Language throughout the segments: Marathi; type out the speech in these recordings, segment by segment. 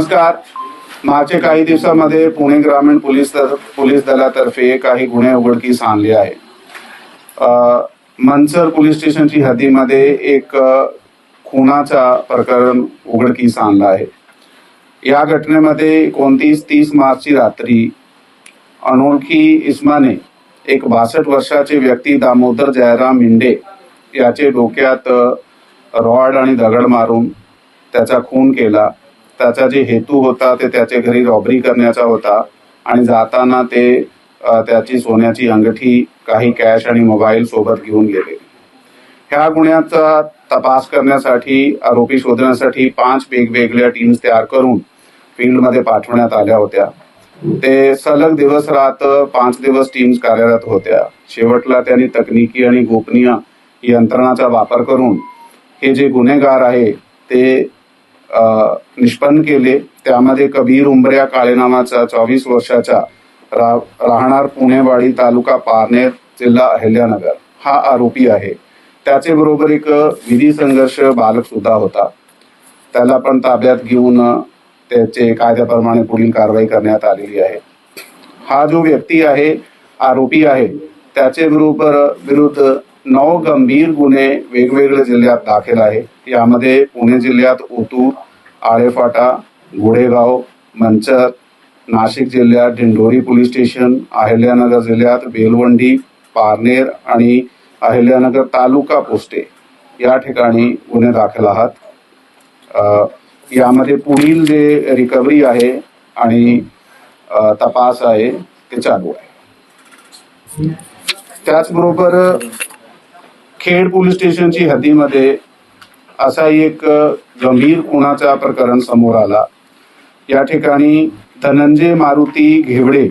नमस्कार. मागच्या काही दिवसामध्ये पुणे ग्रामीण पोलीस दलातर्फे काही गुन्हे उघडकीस आणले आहे. मनसर पोलीस स्टेशनची हद्दीमध्ये एक खुनाचा प्रकरण उघडकीस आणला आहे. या घटनेमध्ये 29-30 मार्चची रात्री अनोळखी इसमाने एक 62 वर्षाचे व्यक्ती दामोदर जयराम मिंडे याचे डोक्यात रॉड आणि दगड मारून त्याचा खून केला. त्याचा जे हेतू होता ते त्याच्या घरी रॉबरी करण्याचा होता आणि जाताना ते त्याची सोन्याची अंगठी, काही कॅश आणि मोबाईल सोबत घेऊन गेले. ह्या गुन्ह्याचा तपास करण्यासाठी, आरोपी शोधण्यासाठी 5 वेगवेगळ्या टीम्स तयार करून फील्डमध्ये पाठवण्यात आल्या होत्या. ते सलग दिवस रात 5 दिवस टीम्स कार्यरत होत्या. शेवटला त्यांनी तकनिकी आणि गोपनीय यंत्रणाचा वापर करून हे जे गुन्हेगार आहे ते निष्पन्न केले. त्यामध्ये कबीर उंबऱ्या काळे नावाचा 24 वर्षाचा राहणार पुणेवाडी, तालुका पारनेर, जिल्हा अहिल्यानगर हा आरोपी आहे. त्याचे बरोबर एक विधी संघर्ष बालक सुद्धा होता. त्याला पण ताब्यात घेऊन त्याचे कायद्याप्रमाणे पुढील कारवाई करण्यात आलेली आहे. हा जो व्यक्ती आहे, आरोपी आहे, त्याचे विरुद्ध 9 गंभीर गुन्हे वेगवेगळ्या जिल्ह्यात दाखल आहे. यामध्ये पुणे जिल्ह्यात ओतूर, आळेफाटा, गोडेगाव, मंचर, नाशिक जिल्ह्यात दिंडोरी पोलीस स्टेशन, अहिल्यानगर जिल्ह्यात बेलवंडी, पारनेर आणि अहिल्यानगर तालुका पोस्टे या ठिकाणी गुन्हे दाखल आहात. यामध्ये पुढील जे रिकव्हरी आहे आणि तपास आहे ते चालू आहे. त्याचबरोबर खेड पोलीस स्टेशनची हद्दीमध्ये असा एक गंभीर खुनाचा प्रकरण समोर आला. या ठिकाणी धनंजय मारुती घेवडे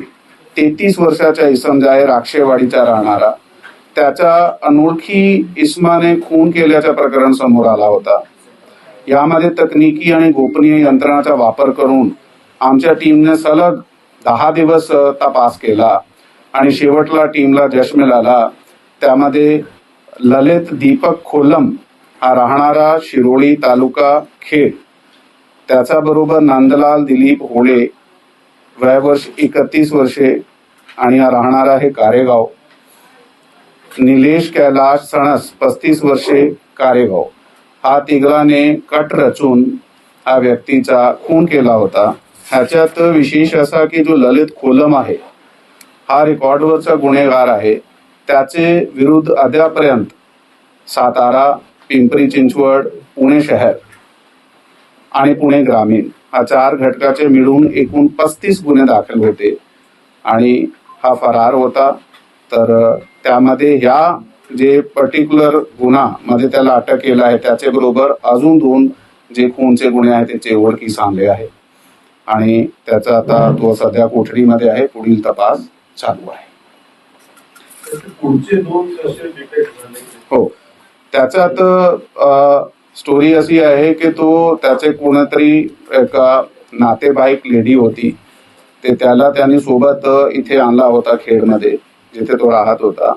33 वर्षाचा इसम आहे, राक्षेवाडीचा राहणारा, त्याचा अनोळखी इसमाने खून केल्याचा प्रकरण समोर आला होता. यामध्ये तकनिकी आणि गोपनीय यंत्रणाचा वापर करून आमच्या टीमने सलग 10 दिवस तपास केला आणि शेवटला टीमला यश मिळाला. त्यामध्ये ललित दीपक खोलम हा राहणारा शिरोळी, तालुका खेड, त्याचा बरोबर नंदलाल दिलीप होळे, वयवर्ष 31 वर्षे आणि हा राहणारा आहे कारेगाव. निलेश कैलाश सणस 35 वर्षे, कारेगाव. हा तिघाने कट रचून हा व्यक्तीचा खून केला होता. ह्याच्यात विशेष असा की जो ललित खोलम आहे हा रेकॉर्डवरचा गुन्हेगार आहे. त्याचे विरुद्ध अद्यापर्यंत सातारा, पिंपरी चिंचवड, पुणे शहर आणि पुणे ग्रामीण हा 4 घटकाचे मिळून एकूण 35 गुन्हे दाखल होते आणि हा फरार होता. तर त्यामध्ये ह्या जे पर्टिक्युलर गुन्हा मध्ये त्याला अटक केला आहे त्याचे बरोबर अजून 2 जे खूनचे गुन्हे आहेत त्याचे उघडकीस आणले आहे आणि त्याचा आता तो सध्या कोठडीमध्ये आहे. पुढील तपास चालू आहे. हो, त्याच्यात स्टोरी अशी आहे की तो त्याचे कोणतरी एका नातेवाईक लेडी होती, ते त्यांनी सोबत इथे आणला होता खेडमध्ये जिथे तो राहत होता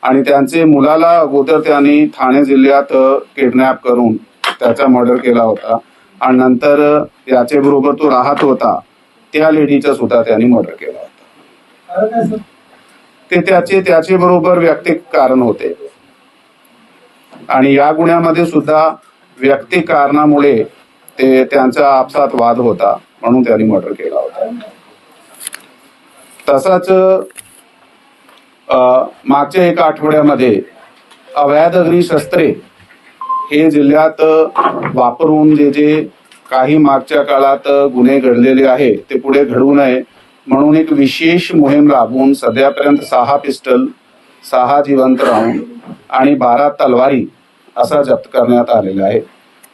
आणि त्यांचे मुलाला अगोदर त्यांनी ठाणे जिल्ह्यात किडनॅप करून त्याचा मर्डर केला होता आणि नंतर याचे बरोबर तो राहत होता त्या लेडीचा सुद्धा त्यांनी मर्डर केला होता. ते त्याचे बरोबर वैयक्तिक कारण होते आणि या गुन्ह्यामध्ये सुद्धा वैयक्तिक कारणामुळे त्यांचा आपसात वाद होता म्हणून त्यांनी मर्डर केला होता. तसाच मागच्या 1 आठवड्यामध्ये अवैध अग्निशस्त्रे हे जिल्ह्यात वापरून जे काही मागच्या काळात गुन्हे घडलेले आहे ते पुढे घडू नये म्हणून एक विशेष मोहीम राबवून सध्यापर्यंत 6 पिस्टल, 6 जिवंत राऊंड आणि 12 तलवारी असा जप्त करण्यात आलेला आहे.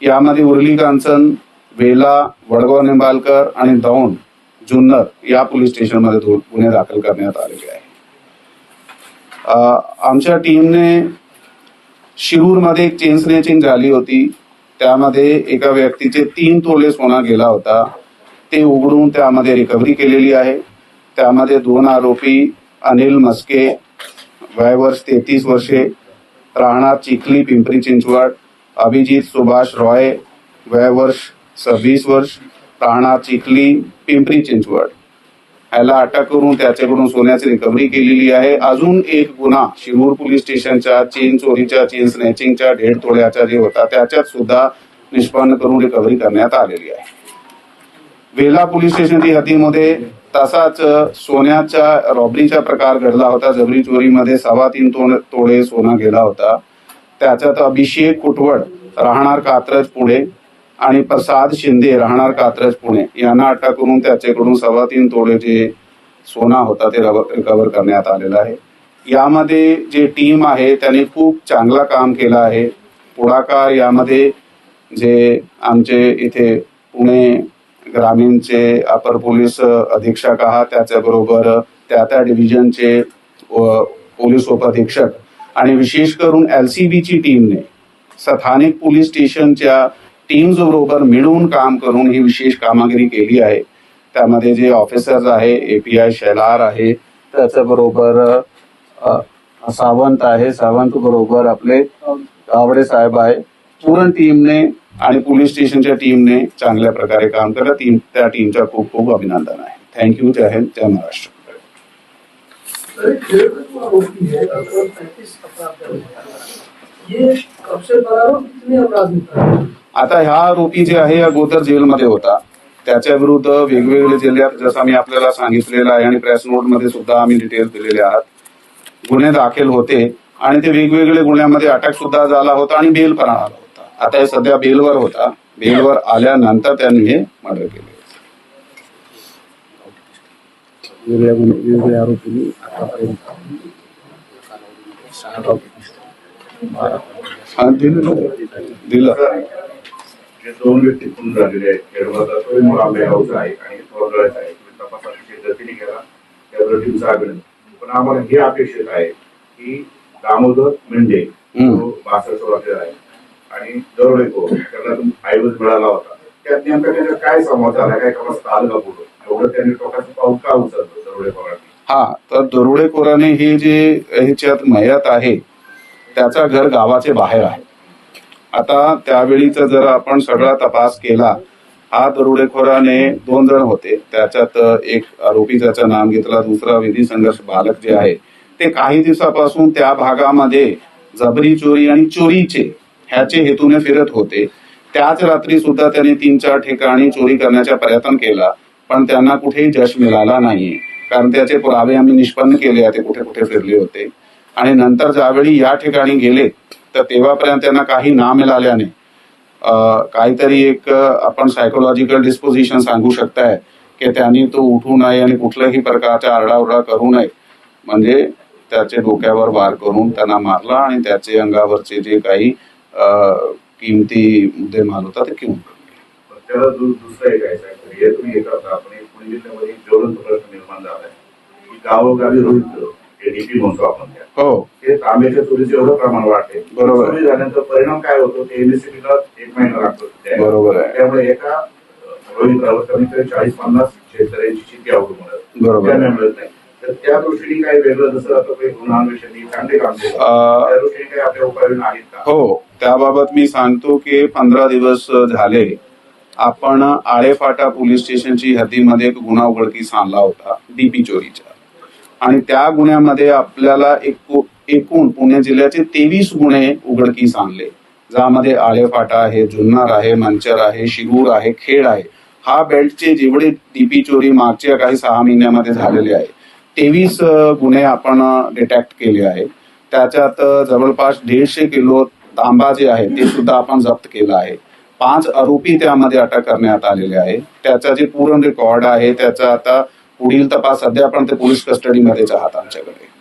यामध्ये उर्ली कांचन, वेला, वडगाव निंबाळकर आणि दौंड, जुन्नर या पोलीस स्टेशनमध्ये गुन्हे दाखल करण्यात आलेले आहे. आमच्या टीमने शिरूरमध्ये एक चेन स्नॅचिंग झाली होती. त्यामध्ये एका व्यक्तीचे 3 तोले सोना गेला होता. ते उघडून त्यामध्ये रिकव्हरी केलेली आहे. त्यामध्ये 2 आरोपी अनिल मस्के, वयवर्ष 33 वर्षे, राहणार चिखली, पिंपरी चिंचवड, अभिजीत सुभाष रॉय, वयवर्ष 26 वर्ष राहणार चिखली, पिंपरी चिंचवड ह्याला अटक करून त्याच्याकडून सोन्याची रिकव्हरी केलेली आहे. अजून एक गुन्हा शिरूर पोलीस स्टेशनच्या चेन चोरीच्या, चेन स्नॅचिंगच्या 1.5 तोळ्याचा जे होता त्याच्यात सुद्धा निष्पन्न करून रिकव्हरी करण्यात आलेली आहे. वेल्हा पोलीस स्टेशनच्या हद्दीमध्ये तसाच सोन्याच्या रॉबरीचा प्रकार घडला होता. जबरी चोरीमध्ये 3.25 तोळे सोनं गेला होता. त्याच्यात अभिषेक कुटवड राहणार कात्रज पुणे आणि प्रसाद शिंदे राहणार कात्रज पुणे यांना अटक करून त्याच्याकडून 3.25 तोळे जे सोना होता ते रिकव्हर करण्यात आलेला आहे. यामध्ये जे टीम आहे त्याने खूप चांगला काम केलं आहे. पुढाकार यामध्ये जे आमचे इथे पुणे ग्रामीणचे अपर पोलीस अधीक्षक आहात, त्याच्याबरोबर त्या डिव्हिजनचे पोलीस उपअधीक्षक आणि विशेष करून LCBची टीमने स्थानिक पोलीस स्टेशनच्या टीम्स बरोबर मिळून काम करून ही विशेष कामगिरी केली आहे. त्यामध्ये जे ऑफिसर्स आहे, API शेलार आहे, त्याच्याबरोबर सावंत आहे, सावंत बरोबर आपले गावडे साहेब आहे. पूर्ण टीमने आणि पोलीस स्टेशनच्या टीमने चांगल्या प्रकारे काम केलं. त्या टीमचा खूप खूप अभिनंदन आहे. थँक्यू. जय हिंद, जय महाराष्ट्र. आता ह्या आरोपी जे आहे अगोदर जेलमध्ये होता, त्याच्या विरुद्ध वेगवेगळे जिल्ह्यात जसं मी आपल्याला सांगितलेलं आहे आणि प्रेस नोट मध्ये सुद्धा आम्ही डिटेल्स दिलेले आहात, गुन्हे दाखल होते आणि ते वेगवेगळे गुन्ह्यामध्ये अटक सुद्धा झाला होता आणि बेल पण आला होता. आता हे सध्या बेलवर होता. बेलवर आल्यानंतर त्यांनी हे मर्डर केले. वेगवेगळ्या आरोपींनी दिलं. जे 2 व्यक्ती खून झालेले आहेत, खेडवरचा तो मुळांबे हाऊस आहे आणि थोरगळाचा आहे. तपास अतिशय गतीने केला, त्याबरोबर टीमचा अभिनंदन. पण आम्हाला हे अपेक्षित आहे की दामोदर मेंढे जो 62 वर्षाचा आहे आणि दरोडेखोर त्यांना आयवज मिळाला होता, त्यात नेमका त्याचा काय संवाद झाला, काय तपास आलं का पुढे, एवढं त्यांनी टोकाचं पाऊल का उचललं दरोडेखोरांनी? हा, तर दरोडेखोराने हे जे ह्याच्यात मयत आहे त्याचा घर गावाचे बाहेर आहे. आता त्यावेळीचा जर आपण सगळा तपास केला, हा दरोडेखोराने 2 जण होते. त्याच्यात एक आरोपी ज्याचं नाम घेतला, दुसरा विधी संघर्ष बालक जे आहे ते काही दिवसापासून त्या भागामध्ये जबरी चोरी आणि चोरीचे ह्याचे हेतूने फिरत होते. त्याच रात्री सुद्धा त्यांनी 3-4 ठिकाणी चोरी करण्याचा प्रयत्न केला, पण त्यांना कुठेही यश मिळाला नाही. कारण त्याचे पुरावे आम्ही निष्पन्न केले, ते कुठे कुठे फिरले होते. आणि नंतर ज्यावेळी या ठिकाणी गेले तर तेव्हापर्यंत त्यांना काही ना मिळाल्याने काहीतरी एक आपण सायकोलॉजिकल डिस्पोजिशन सांगू शकताय की त्यांनी तो उठू नये आणि कुठल्याही प्रकारचा आरडाओरडा करू नये, म्हणजे त्याचे डोक्यावर वार करून त्यांना मारला आणि त्याचे अंगावरचे जे काही किमती मुद्देमाल होता ते घेऊन त्याला दुसरं एक आहे, हे तुम्ही एक करता आपण एक पुणे जिल्ह्यामध्ये ज्वलंत प्रश्न निर्माण झालाय की गावोगावी रोहित DP म्हणतो आपण त्या, हो, ते तांब्याच्या चोरीचे एवढं प्रमाण वाढते. बरोबर. चोरी झाल्यानंतर परिणाम काय होतो ते MSCBला 1 महिना लागतो. बरोबर आहे. त्यामुळे एका रोहित्रावर कमीत कमी 40-50 शेतकऱ्यांची शेती अवलंबून बरोबर मिळत नाही. तर त्या दृष्टीने काही वेगळं, जसं आता काही गुन्हांविषयी चांगले काम केलं, त्या दृष्टीने काही आपल्या उपाययोजना आहेत का? हो, त्याबाबत मी सांगतो की 15 दिवस झाले आपण आळेफाटा पोलीस स्टेशनची हद्दीमध्ये एक गुन्हा उघडकीस आणला होता DP चोरीचा, आणि त्या गुन्ह्यामध्ये आपल्याला एकूण पुणे जिल्ह्याचे 23 गुन्हे उघडकीस आणले, ज्यामध्ये आळेफाटा आहे, जुन्नर आहे, मंचर आहे, शिरूर आहे, खेड आहे. हा बेल्टचे जेवढे DP चोरी मागच्या काही 6 महिन्यामध्ये झालेले आहे 23 गुन्हे आपण डिटेक्ट केले आहे. त्याच्यात जवळपास 150 किलो तांबा जे आहे ते सुद्धा आपण जप्त केलं आहे. 5 आरोपी त्यामध्ये अटक करण्यात आलेले आहे. त्याचा जे पूर्ण रेकॉर्ड आहे त्याचा आता पुढील तपास सध्या पण ते पोलीस कस्टडीमध्येच आहात आमच्याकडे.